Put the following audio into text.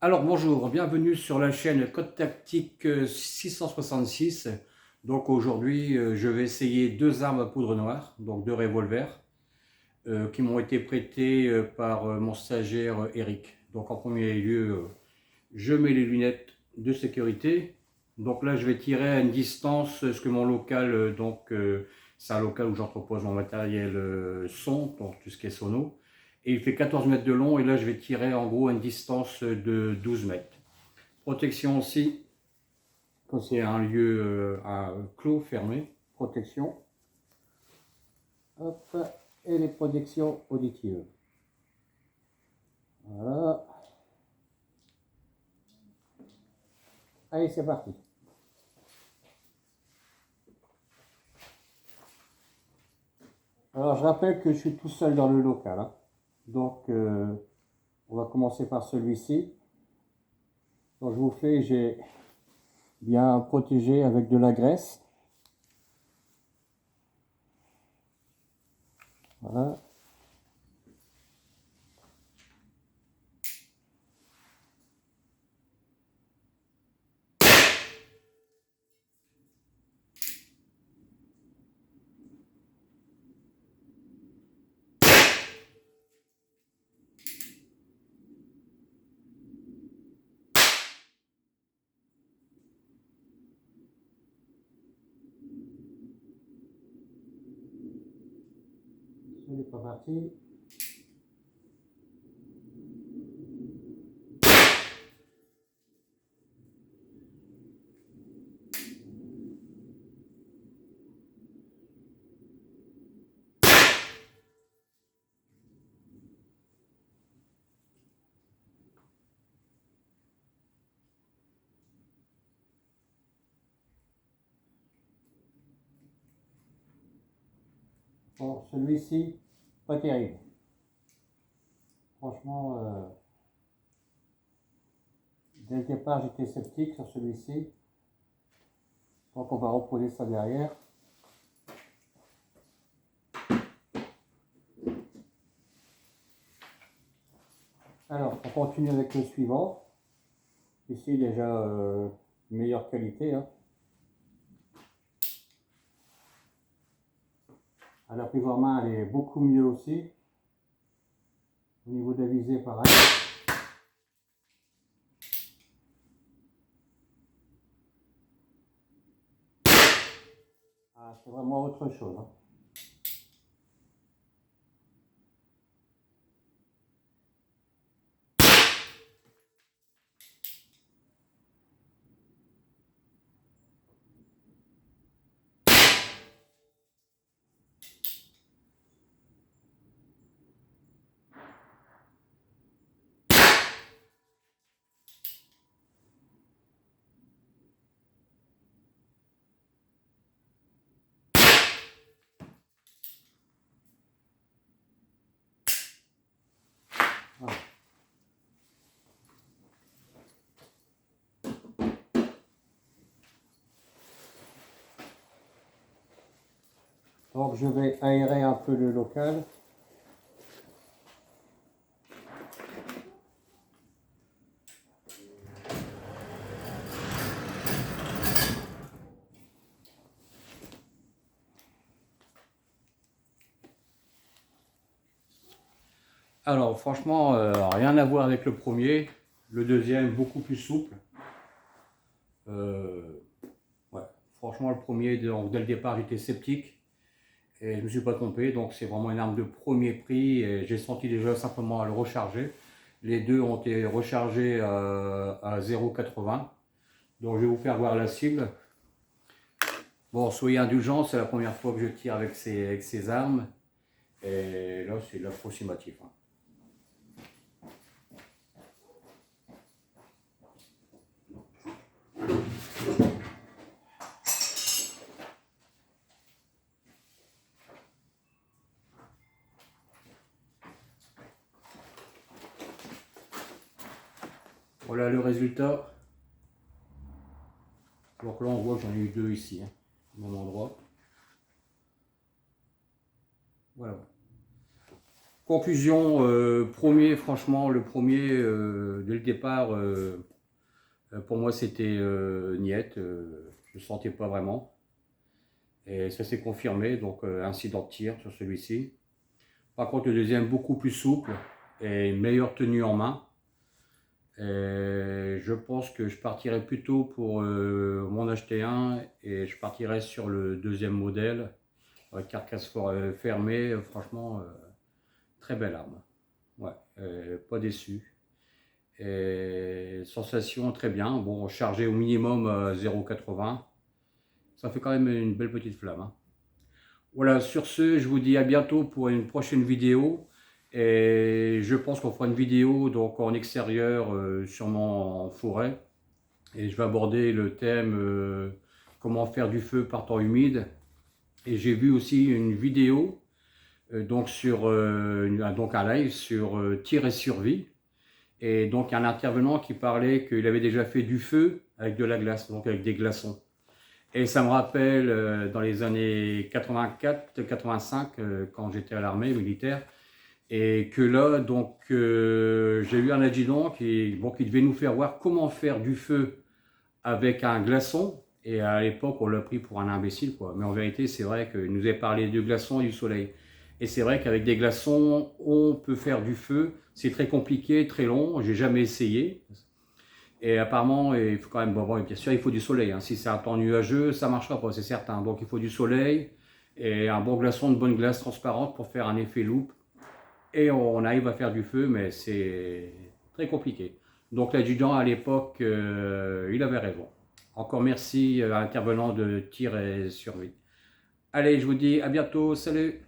Alors bonjour, bienvenue sur la chaîne Code Tactique 666. Donc aujourd'hui, je vais essayer deux armes à poudre noire, donc deux revolvers, qui m'ont été prêtés par mon stagiaire Eric. Donc en premier lieu, je mets les lunettes de sécurité. Donc là, je vais tirer à une distance, ce que mon local, c'est un local où j'entrepose mon matériel son, donc tout ce qui est sono. Et il fait 14 mètres de long et là, je vais tirer en gros à une distance de 12 mètres. Protection aussi, quand c'est un lieu clos, fermé. Protection. Hop, et les protections auditives. Voilà. Allez, c'est parti. Alors, je rappelle que je suis tout seul dans le local, hein. Donc, on va commencer par celui-ci. Donc, je vous fais, j'ai bien protégé avec de la graisse. Voilà. Ce n'est pas parti. Bon, celui-ci, pas terrible. Franchement, dès le départ, j'étais sceptique sur celui-ci. Donc, on va reposer ça derrière. Alors, on continue avec le suivant. Ici, déjà, meilleure qualité, hein. À la prise en main, elle est beaucoup mieux aussi. Au niveau de la visée, pareil. Ah, c'est vraiment autre chose, hein. Voilà. Donc, je vais aérer un peu le local. Alors franchement, rien à voir avec le premier. Le deuxième, beaucoup plus souple. Ouais. Franchement, le premier, donc, dès le départ, j'étais sceptique. Et je ne me suis pas trompé. Donc c'est vraiment une arme de premier prix. Et j'ai senti déjà simplement à le recharger. Les deux ont été rechargés à 0,80. Donc je vais vous faire voir la cible. Bon, soyez indulgents, c'est la première fois que je tire avec ces armes. Et là, c'est de l'approximatif, hein. Voilà le résultat. Donc là, on voit que j'en ai eu deux ici, hein, au même endroit. Voilà. Conclusion, franchement, le premier, dès le départ, pour moi c'était niet, je ne sentais pas vraiment. Et ça s'est confirmé, donc incident de tir sur celui-ci. Par contre, le deuxième, beaucoup plus souple et une meilleure tenue en main. Et je pense que je partirai plutôt pour m'en acheter un et je partirai sur le deuxième modèle, carcasse fermée, franchement, très belle arme. Ouais, pas déçu. Et sensation très bien. Bon, chargé au minimum à 0,80. Ça fait quand même une belle petite flamme, hein. Voilà, sur ce, je vous dis à bientôt pour une prochaine vidéo. Et je pense qu'on fera une vidéo donc en extérieur, sûrement en forêt. Et je vais aborder le thème comment faire du feu par temps humide. Et j'ai vu aussi une vidéo donc sur donc un live sur tir et survie. Et donc un intervenant qui parlait qu'il avait déjà fait du feu avec de la glace, donc avec des glaçons. Et ça me rappelle dans les années 84-85, quand j'étais à l'armée militaire, et que là, donc, j'ai eu un adjudant qui devait nous faire voir comment faire du feu avec un glaçon. Et à l'époque, on l'a pris pour un imbécile, quoi. Mais en vérité, c'est vrai qu'il nous avait parlé du glaçon et du soleil. Et c'est vrai qu'avec des glaçons, on peut faire du feu. C'est très compliqué, très long. J'ai jamais essayé. Et apparemment, il faut quand même, bon, bien sûr, il faut du soleil, hein. Si c'est un temps nuageux, ça ne marchera pas, c'est certain. Donc il faut du soleil et un bon glaçon, de bonne glace transparente pour faire un effet loupe. Et on arrive à faire du feu, mais c'est très compliqué. Donc l'adjudant à l'époque, il avait raison. Encore merci à l'intervenant de tir et survie. Allez, je vous dis à bientôt, salut!